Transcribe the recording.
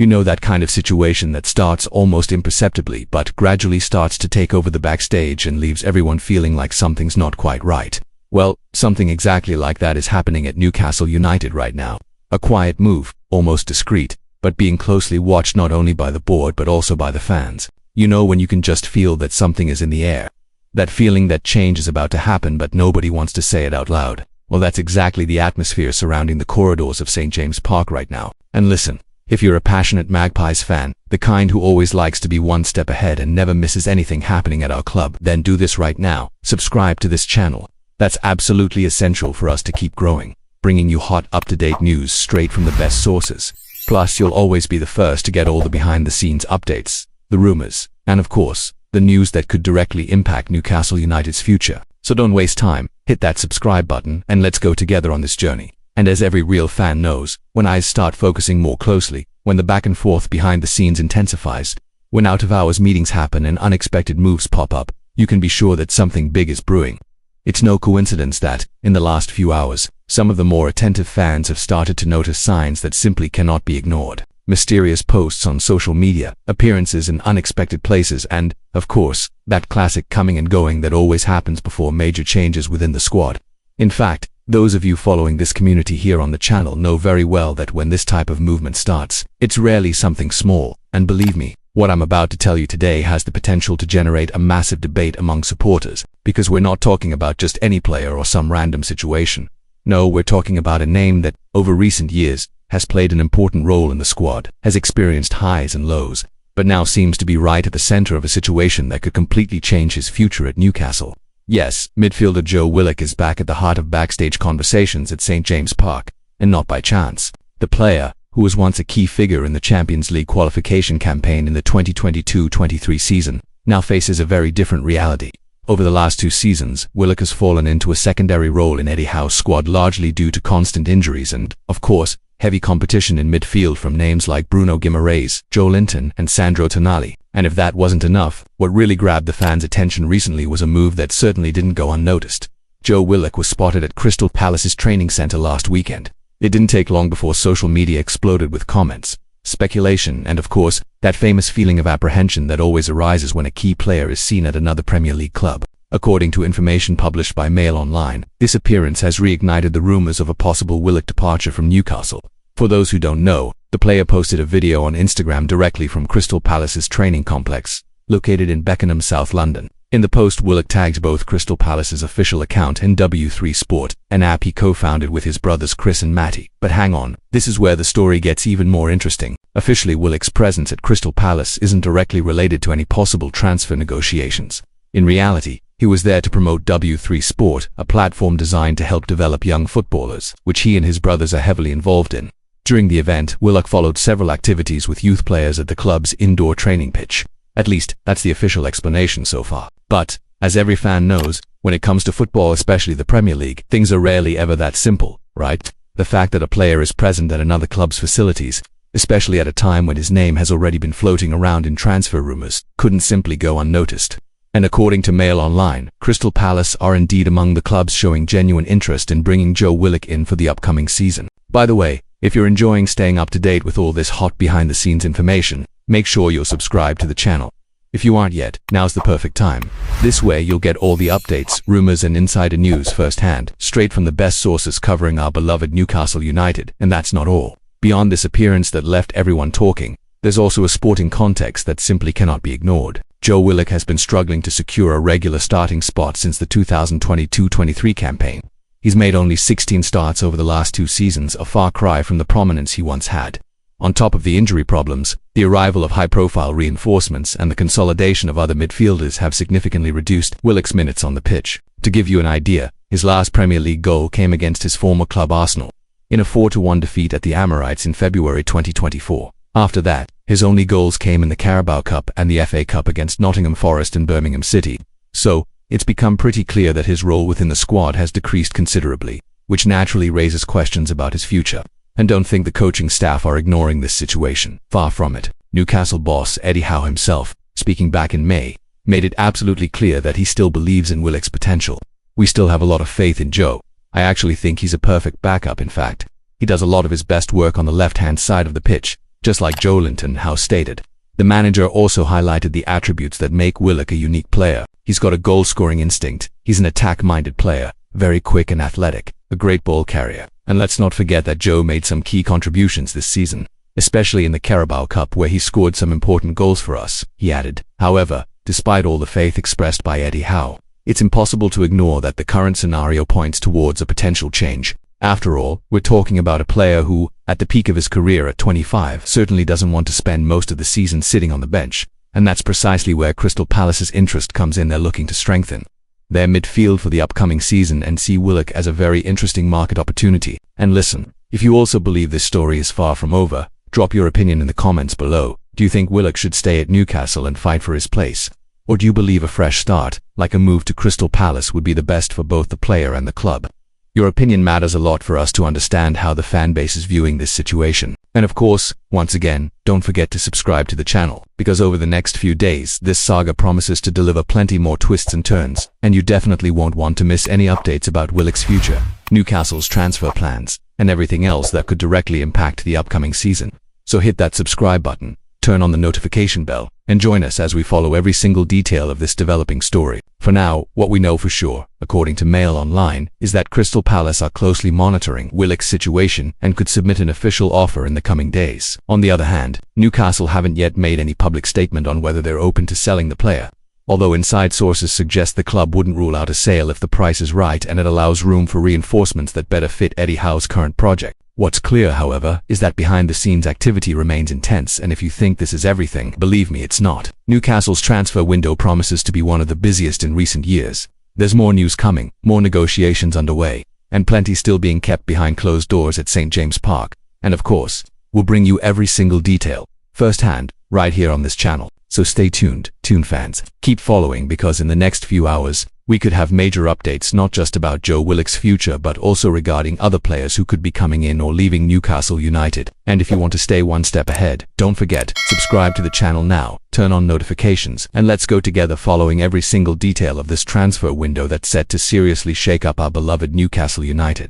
You know, that kind of situation that starts almost imperceptibly but gradually starts to take over the backstage and leaves everyone feeling like something's not quite right. Well, something exactly like that is happening at Newcastle United right now. A quiet move, almost discreet, but being closely watched not only by the board but also by the fans. You know, when you can just feel that something is in the air. That feeling that change is about to happen but nobody wants to say it out loud. Well, that's exactly the atmosphere surrounding the corridors of St. James Park right now. And listen, if you're a passionate Magpies fan, the kind who always likes to be one step ahead and never misses anything happening at our club, then do this right now. Subscribe to this channel. That's absolutely essential for us to keep growing, bringing you hot, up-to-date news straight from the best sources. Plus, you'll always be the first to get all the behind-the-scenes updates, the rumors, and of course, the news that could directly impact Newcastle United's future. So don't waste time, hit that subscribe button and let's go together on this journey. And as every real fan knows, when eyes start focusing more closely, when the back and forth behind the scenes intensifies, when out-of-hours meetings happen and unexpected moves pop up, you can be sure that something big is brewing. It's no coincidence that, in the last few hours, some of the more attentive fans have started to notice signs that simply cannot be ignored. Mysterious posts on social media, appearances in unexpected places, and, of course, that classic coming and going that always happens before major changes within the squad. In fact, those of you following this community here on the channel know very well that when this type of movement starts, it's rarely something small, and believe me, what I'm about to tell you today has the potential to generate a massive debate among supporters, because we're not talking about just any player or some random situation. No, we're talking about a name that, over recent years, has played an important role in the squad, has experienced highs and lows, but now seems to be right at the center of a situation that could completely change his future at Newcastle. Yes, midfielder Joe Willick is back at the heart of backstage conversations at St. James Park, and not by chance. The player, who was once a key figure in the Champions League qualification campaign in the 2022-23 season, now faces a very different reality. Over the last 2 seasons, Willick has fallen into a secondary role in Eddie Howe's squad largely due to constant injuries and, of course, heavy competition in midfield from names like Bruno Guimaraes, Joe Linton, and Sandro Tonali. And if that wasn't enough, what really grabbed the fans' attention recently was a move that certainly didn't go unnoticed. Joe Willick was spotted at Crystal Palace's training centre last weekend. It didn't take long before social media exploded with comments, speculation, and of course, that famous feeling of apprehension that always arises when a key player is seen at another Premier League club. According to information published by Mail Online, this appearance has reignited the rumours of a possible Willick departure from Newcastle. For those who don't know, the player posted a video on Instagram directly from Crystal Palace's training complex, located in Beckenham, South London. In the post, Willick tagged both Crystal Palace's official account and W3 Sport, an app he co-founded with his brothers Chris and Matty. But hang on, this is where the story gets even more interesting. Officially, Willick's presence at Crystal Palace isn't directly related to any possible transfer negotiations. In reality, he was there to promote W3 Sport, a platform designed to help develop young footballers, which he and his brothers are heavily involved in. During the event, Willick followed several activities with youth players at the club's indoor training pitch. At least, that's the official explanation so far. But, as every fan knows, when it comes to football, especially the Premier League, things are rarely ever that simple, right? The fact that a player is present at another club's facilities, especially at a time when his name has already been floating around in transfer rumours, couldn't simply go unnoticed. And according to Mail Online, Crystal Palace are indeed among the clubs showing genuine interest in bringing Joe Willick in for the upcoming season. By the way, if you're enjoying staying up to date with all this hot behind-the-scenes information, make sure you're subscribed to the channel. If you aren't yet, now's the perfect time. This way you'll get all the updates, rumors and insider news firsthand, straight from the best sources covering our beloved Newcastle United. And that's not all. Beyond this appearance that left everyone talking, there's also a sporting context that simply cannot be ignored. Joe Willick has been struggling to secure a regular starting spot since the 2022-23 campaign. He's made only 16 starts over the last 2 seasons, a far cry from the prominence he once had. On top of the injury problems, the arrival of high-profile reinforcements and the consolidation of other midfielders have significantly reduced Willick's minutes on the pitch. To give you an idea, his last Premier League goal came against his former club Arsenal, in a 4-1 defeat at the Amorites in February 2024. After that, his only goals came in the Carabao Cup and the FA Cup against Nottingham Forest and Birmingham City. So, it's become pretty clear that his role within the squad has decreased considerably, which naturally raises questions about his future. And don't think the coaching staff are ignoring this situation. Far from it. Newcastle boss Eddie Howe himself, speaking back in May, made it absolutely clear that he still believes in Willick's potential. We still have a lot of faith in Joe. I actually think he's a perfect backup, in fact. He does a lot of his best work on the left-hand side of the pitch, just like Joelinton House stated. The manager also highlighted the attributes that make Willick a unique player. He's got a goal-scoring instinct, he's an attack-minded player, very quick and athletic, a great ball carrier. And let's not forget that Joe made some key contributions this season, especially in the Carabao Cup where he scored some important goals for us, he added. However, despite all the faith expressed by Eddie Howe, it's impossible to ignore that the current scenario points towards a potential change. After all, we're talking about a player who, at the peak of his career at 25, certainly doesn't want to spend most of the season sitting on the bench, and that's precisely where Crystal Palace's interest comes in. They're looking to strengthen their midfield for the upcoming season and see Willick as a very interesting market opportunity. And listen, if you also believe this story is far from over, drop your opinion in the comments below. Do you think Willick should stay at Newcastle and fight for his place? Or do you believe a fresh start, like a move to Crystal Palace, would be the best for both the player and the club? Your opinion matters a lot for us to understand how the fan base is viewing this situation. And of course, once again, don't forget to subscribe to the channel, because over the next few days, this saga promises to deliver plenty more twists and turns, and you definitely won't want to miss any updates about Willick's future, Newcastle's transfer plans, and everything else that could directly impact the upcoming season. So hit that subscribe button, turn on the notification bell, and join us as we follow every single detail of this developing story. For now, what we know for sure, according to Mail Online, is that Crystal Palace are closely monitoring Willick's situation and could submit an official offer in the coming days. On the other hand, Newcastle haven't yet made any public statement on whether they're open to selling the player, although inside sources suggest the club wouldn't rule out a sale if the price is right and it allows room for reinforcements that better fit Eddie Howe's current project. What's clear, however, is that behind-the-scenes activity remains intense, and if you think this is everything, believe me, it's not. Newcastle's transfer window promises to be one of the busiest in recent years. There's more news coming, more negotiations underway, and plenty still being kept behind closed doors at St. James Park. And of course, we'll bring you every single detail, firsthand, right here on this channel. So stay tuned, Toon fans. Keep following, because in the next few hours, we could have major updates not just about Joe Willick's future but also regarding other players who could be coming in or leaving Newcastle United. And if you want to stay one step ahead, don't forget, subscribe to the channel now, turn on notifications, and let's go together following every single detail of this transfer window that's set to seriously shake up our beloved Newcastle United.